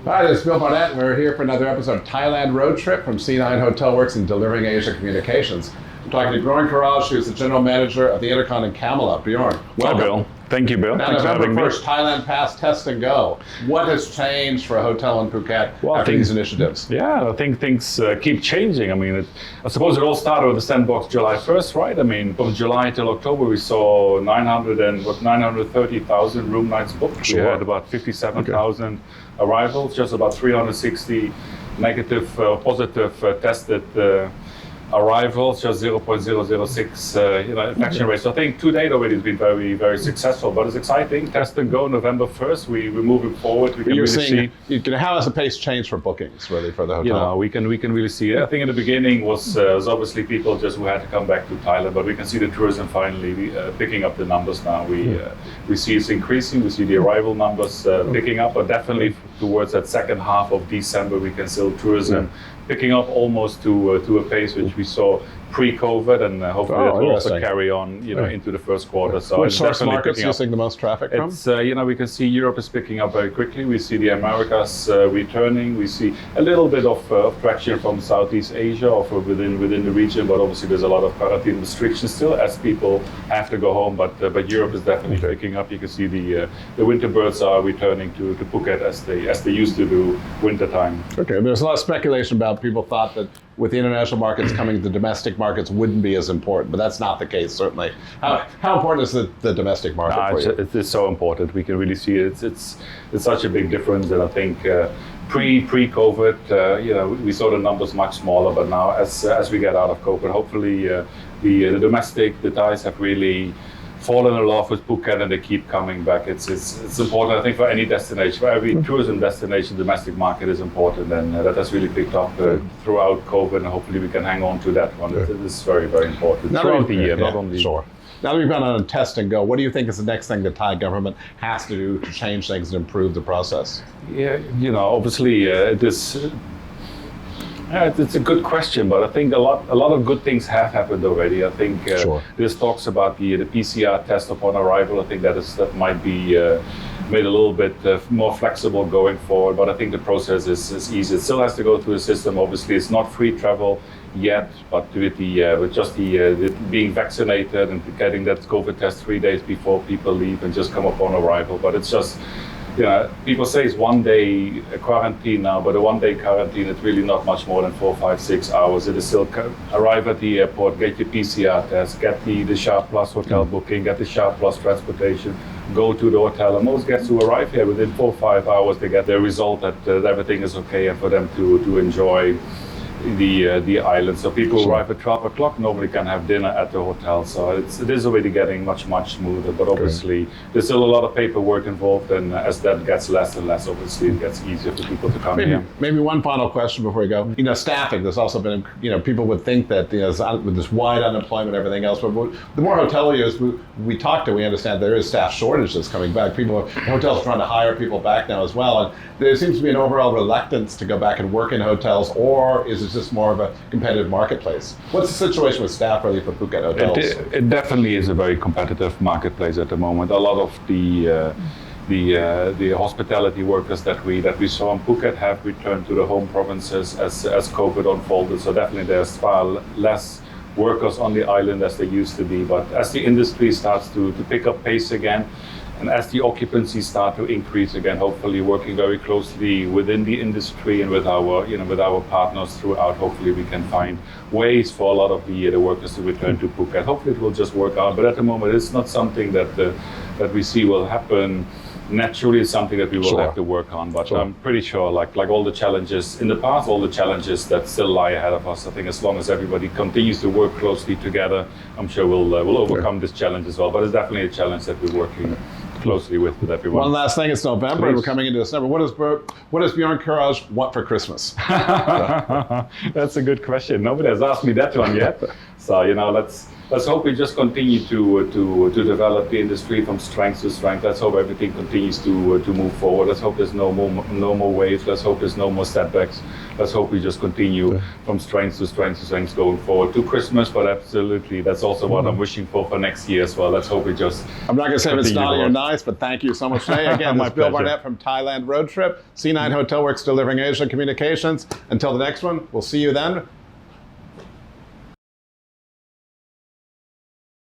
Hi, this is Bill Barnett. We're here for another episode of Thailand Road Trip from C9 Hotel Works in Delivering Asia Communications. I'm talking to Bjorn Courage, who's the general manager of the InterContinental Camelot. Bjorn, welcome. Hi, Bill. Thank you, Bill. Now, Thanks for November having 1st, Thailand Pass Test and Go. What has changed for a hotel in Phuket after these initiatives? Yeah, I think things keep changing. I mean, I suppose it all started with the sandbox July 1st, right? I mean, from July till October, we saw 930,000 room nights booked. Sure. We had about 57,000 arrivals, just about 360 negative, positive tested arrivals, just 0.006 infection rate. So I think to date already has been very, very successful, but it's exciting. Test and go November 1st. We're moving forward. We can You're really seeing, how has the pace changed for bookings, really, for the hotel? You know, we can really see it. I think in the beginning was obviously people just who had to come back to Thailand, but we can see the tourism finally picking up the numbers now. We see it's increasing. We see the arrival numbers picking up, but definitely towards that second half of December, we can still tourism picking up almost to a pace which we saw pre-COVID, and hopefully that will also carry on, into the first quarter. So which source markets are you seeing the most traffic from? It's, we can see Europe is picking up very quickly. We see the Americas returning. We see a little bit of traction from Southeast Asia or within the region, but obviously there's a lot of quarantine restrictions still as people have to go home. But Europe is definitely picking up. You can see the winter birds are returning to Phuket as they used to do winter time. Okay, there's a lot of speculation about people thought that with the international markets coming, the domestic markets wouldn't be as important, but that's not the case, certainly. How important is the domestic market for you? It's so important. We can really see it. It's such a big difference, and I think pre-COVID, we saw the numbers much smaller, but now as we get out of COVID, hopefully the domestic, the Thais have really fallen in love with Phuket and they keep coming back. It's important, I think, for any destination, for every tourism destination, domestic market is important, and that has really picked up throughout COVID, and hopefully we can hang on to that one. It is very, very important throughout the year, not only. Sure. Now that we've gone on a test and go, what do you think is the next thing the Thai government has to do to change things and improve the process? Yeah, obviously it's a good question, but I think a lot of good things have happened already. I think there's talks about the PCR test upon arrival. I think that might be made a little bit more flexible going forward, but I think the process is easy. It still has to go through the system. Obviously, it's not free travel yet, but with just the being vaccinated and getting that COVID test 3 days before people leave and just come upon arrival. But it's just, people say it's 1 day quarantine now, but a 1 day quarantine is really not much more than 4, 5, 6 hours. It is still arrive at the airport, get your PCR test, get the Sharp Plus hotel booking, get the Sharp Plus transportation, go to the hotel. And most guests who arrive here within 4 or 5 hours, they get their result that everything is okay and for them to enjoy the island. So people who arrive at 12 o'clock normally can have dinner at the hotel. So it is already getting much smoother, but obviously there's still a lot of paperwork involved, and as that gets less and less, obviously it gets easier for people to come here. Maybe one final question before we go. Staffing, there's also been, people would think that, with this wide unemployment and everything else, but the more hoteliers we talk to, we understand there is staff shortages coming back. Hotels are trying to hire people back now as well, and there seems to be an overall reluctance to go back and work in hotels, or is it just more of a competitive marketplace? What's the situation with staff really for Phuket hotels? It definitely is a very competitive marketplace at the moment. A lot of the hospitality workers that we saw in Phuket have returned to the home provinces as COVID unfolded. So definitely there's far less workers on the island as there used to be. But as the industry starts to pick up pace again, and as the occupancies start to increase again, hopefully working very closely within the industry and with our partners throughout, hopefully we can find ways for a lot of the workers to return to Phuket. Hopefully it will just work out, but at the moment it's not something that we see will happen naturally. It's something that we will have to work on, but I'm pretty sure like all the challenges in the past, all the challenges that still lie ahead of us, I think as long as everybody continues to work closely together, I'm sure we'll overcome this challenge as well. But it's definitely a challenge that we're working closely with everyone. One last thing, it's November, and we're coming into December. What does Bjorn Courage want for Christmas? That's a good question. Nobody has asked me that one yet. So let's hope we just continue to develop the industry from strength to strength. Let's hope everything continues to move forward. Let's hope there's no more waves. Let's hope there's no more setbacks. Let's hope we just continue from strength to strength to strength going forward to Christmas. But absolutely, that's also what I'm wishing for next year as well. Let's hope we just. I'm not going to say if it's naughty or nice, but thank you so much today. Again, this is Bill Barnett from Thailand Road Trip, C9 Hotel Works delivering Asia Communications. Until the next one, we'll see you then.